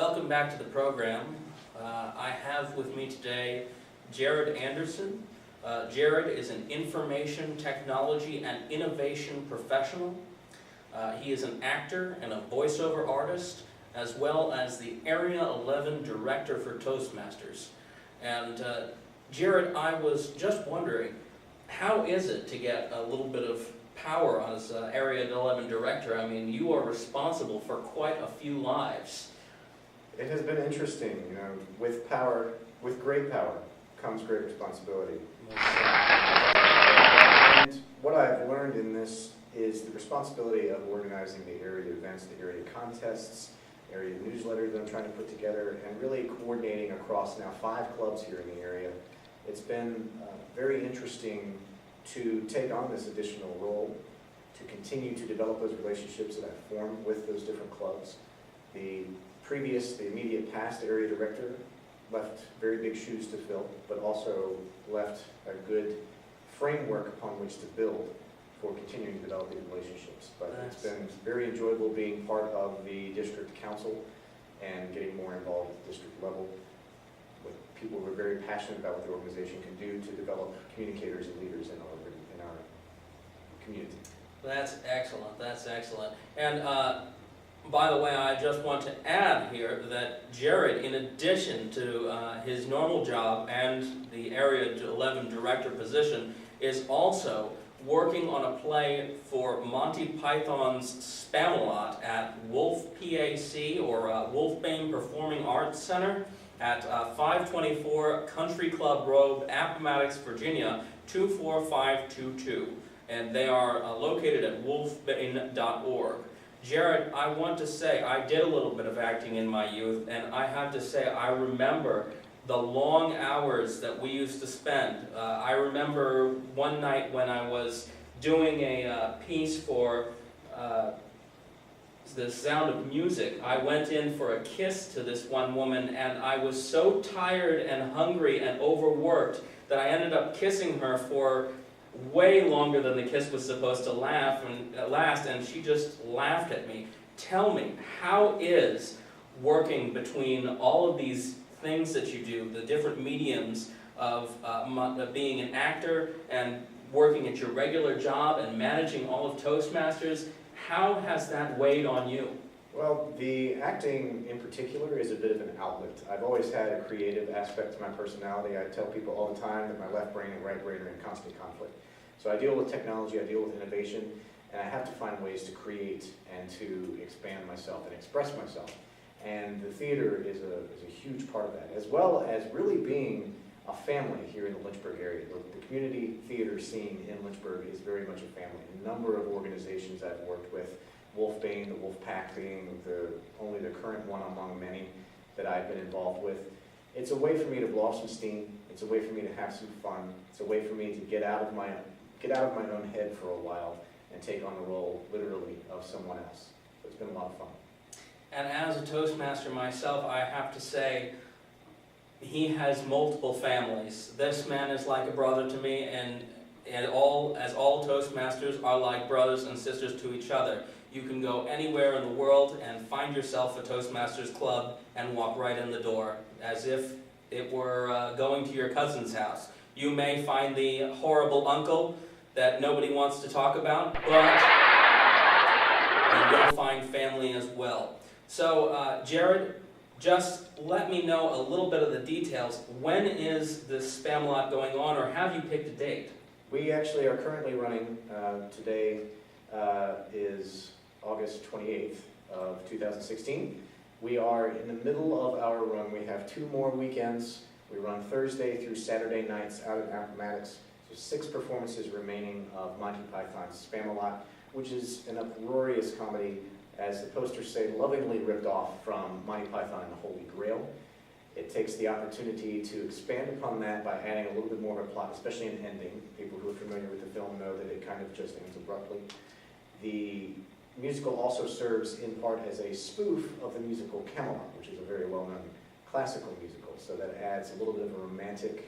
Welcome back to the program. I have with me today Jared Anderson. Jared is an information technology and innovation professional. He is an actor and a voiceover artist, as well as the Area 11 Director for Toastmasters. And Jared, I was just wondering, how is it to get a little bit of power as Area 11 Director? I mean, you are responsible for quite a few lives. It has been interesting, with power, with great power comes great responsibility. And what I've learned in this is the responsibility of organizing the area events, the area contests, area newsletters that I'm trying to put together, and really coordinating across now 5 clubs here in the area. It's been very interesting to take on this additional role, to continue to develop those relationships that I've formed with those different clubs. The immediate past area director left very big shoes to fill, but also left a good framework upon which to build for continuing to develop these relationships. But it's been very enjoyable being part of the district council and getting more involved at the district level with people who are very passionate about what the organization can do to develop communicators and leaders in our community. That's excellent. That's excellent. And by the way, I just want to add here that Jared, in addition to his normal job and the Area 11 Director position, is also working on a play for Monty Python's Spamalot at Wolf PAC, or Wolfbane Performing Arts Center, at 524 Country Club Road, Appomattox, Virginia, 24522. And they are located at wolfbane.org. Jared, I want to say, I did a little bit of acting in my youth, and I have to say, I remember the long hours that we used to spend. I remember one night when I was doing a piece for The Sound of Music. I went in for a kiss to this one woman, and I was so tired and hungry and overworked that I ended up kissing her for way longer than the kiss was supposed to last, and she just laughed at me. Tell me, how is working between all of these things that you do, the different mediums of being an actor and working at your regular job and managing all of Toastmasters, how has that weighed on you? Well, the acting in particular is a bit of an outlet. I've always had a creative aspect to my personality. I tell people all the time that my left brain and right brain are in constant conflict. So I deal with technology, I deal with innovation, and I have to find ways to create and to expand myself and express myself. And the theater is a huge part of that, as well as really being a family here in the Lynchburg area. The community theater scene in Lynchburg is very much a family. A number of organizations I've worked with, Wolfbane, the Wolf Pack being only the current one among many that I've been involved with. It's a way for me to blow off some steam. It's a way for me to have some fun. It's a way for me to get out of my own head for a while and take on the role, literally, of someone else. So it's been a lot of fun. And as a Toastmaster myself, I have to say, he has multiple families. This man is like a brother to me, and as all Toastmasters are like brothers and sisters to each other. You can go anywhere in the world and find yourself a Toastmasters club and walk right in the door, as if it were going to your cousin's house. You may find the horrible uncle that nobody wants to talk about, but you will find family as well. So, Jared, just let me know a little bit of the details. When is this Spamalot going on, or have you picked a date? We actually are currently running, today is August 28th of 2016. We are in the middle of our run. We have 2 more weekends. We run Thursday through Saturday nights out in Appomattox. So 6 performances remaining of Monty Python's Spamalot, which is an uproarious comedy, as the posters say, lovingly ripped off from Monty Python and the Holy Grail. It takes the opportunity to expand upon that by adding a little bit more of a plot, especially an ending. People who are familiar with the film know that it kind of just ends abruptly. The musical also serves in part as a spoof of the musical Camelot, which is a very well-known classical musical, so that adds a little bit of a romantic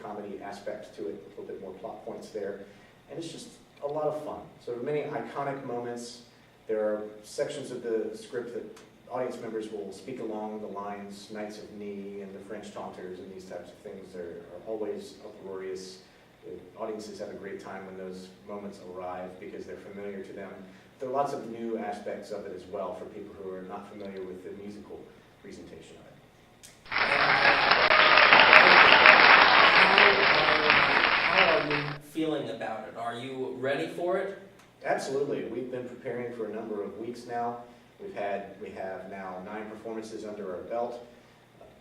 comedy aspect to it, a little bit more plot points there, and it's just a lot of fun. So many iconic moments. There are sections of the script that audience members will speak along the lines, Knights of Knee and the French Taunters and these types of things are always uproarious. The audiences have a great time when those moments arrive because they're familiar to them. There are lots of new aspects of it as well for people who are not familiar with the musical presentation of it. How are you feeling about it? Are you ready for it? Absolutely. We've been preparing for a number of weeks now. We have now 9 performances under our belt.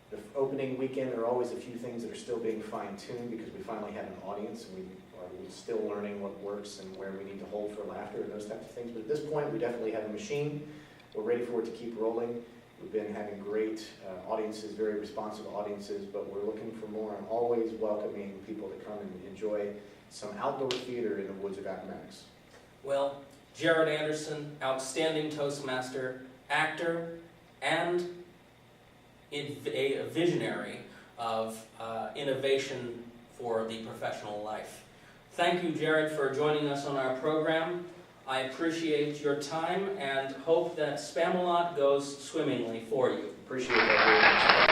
The opening weekend, there are always a few things that are still being fine-tuned because we finally have an audience and we are still learning what works and where we need to hold for laughter and those types of things. But at this point, we definitely have a machine. We're ready for it to keep rolling. We've been having great audiences, very responsive audiences, but we're looking for more. I'm always welcoming people to come and enjoy some outdoor theater in the woods of Appomattox. Well, Jared Anderson, outstanding Toastmaster, actor, and a visionary of innovation for the professional life. Thank you, Jared, for joining us on our program. I appreciate your time and hope that Spamalot goes swimmingly for you. Appreciate that very much.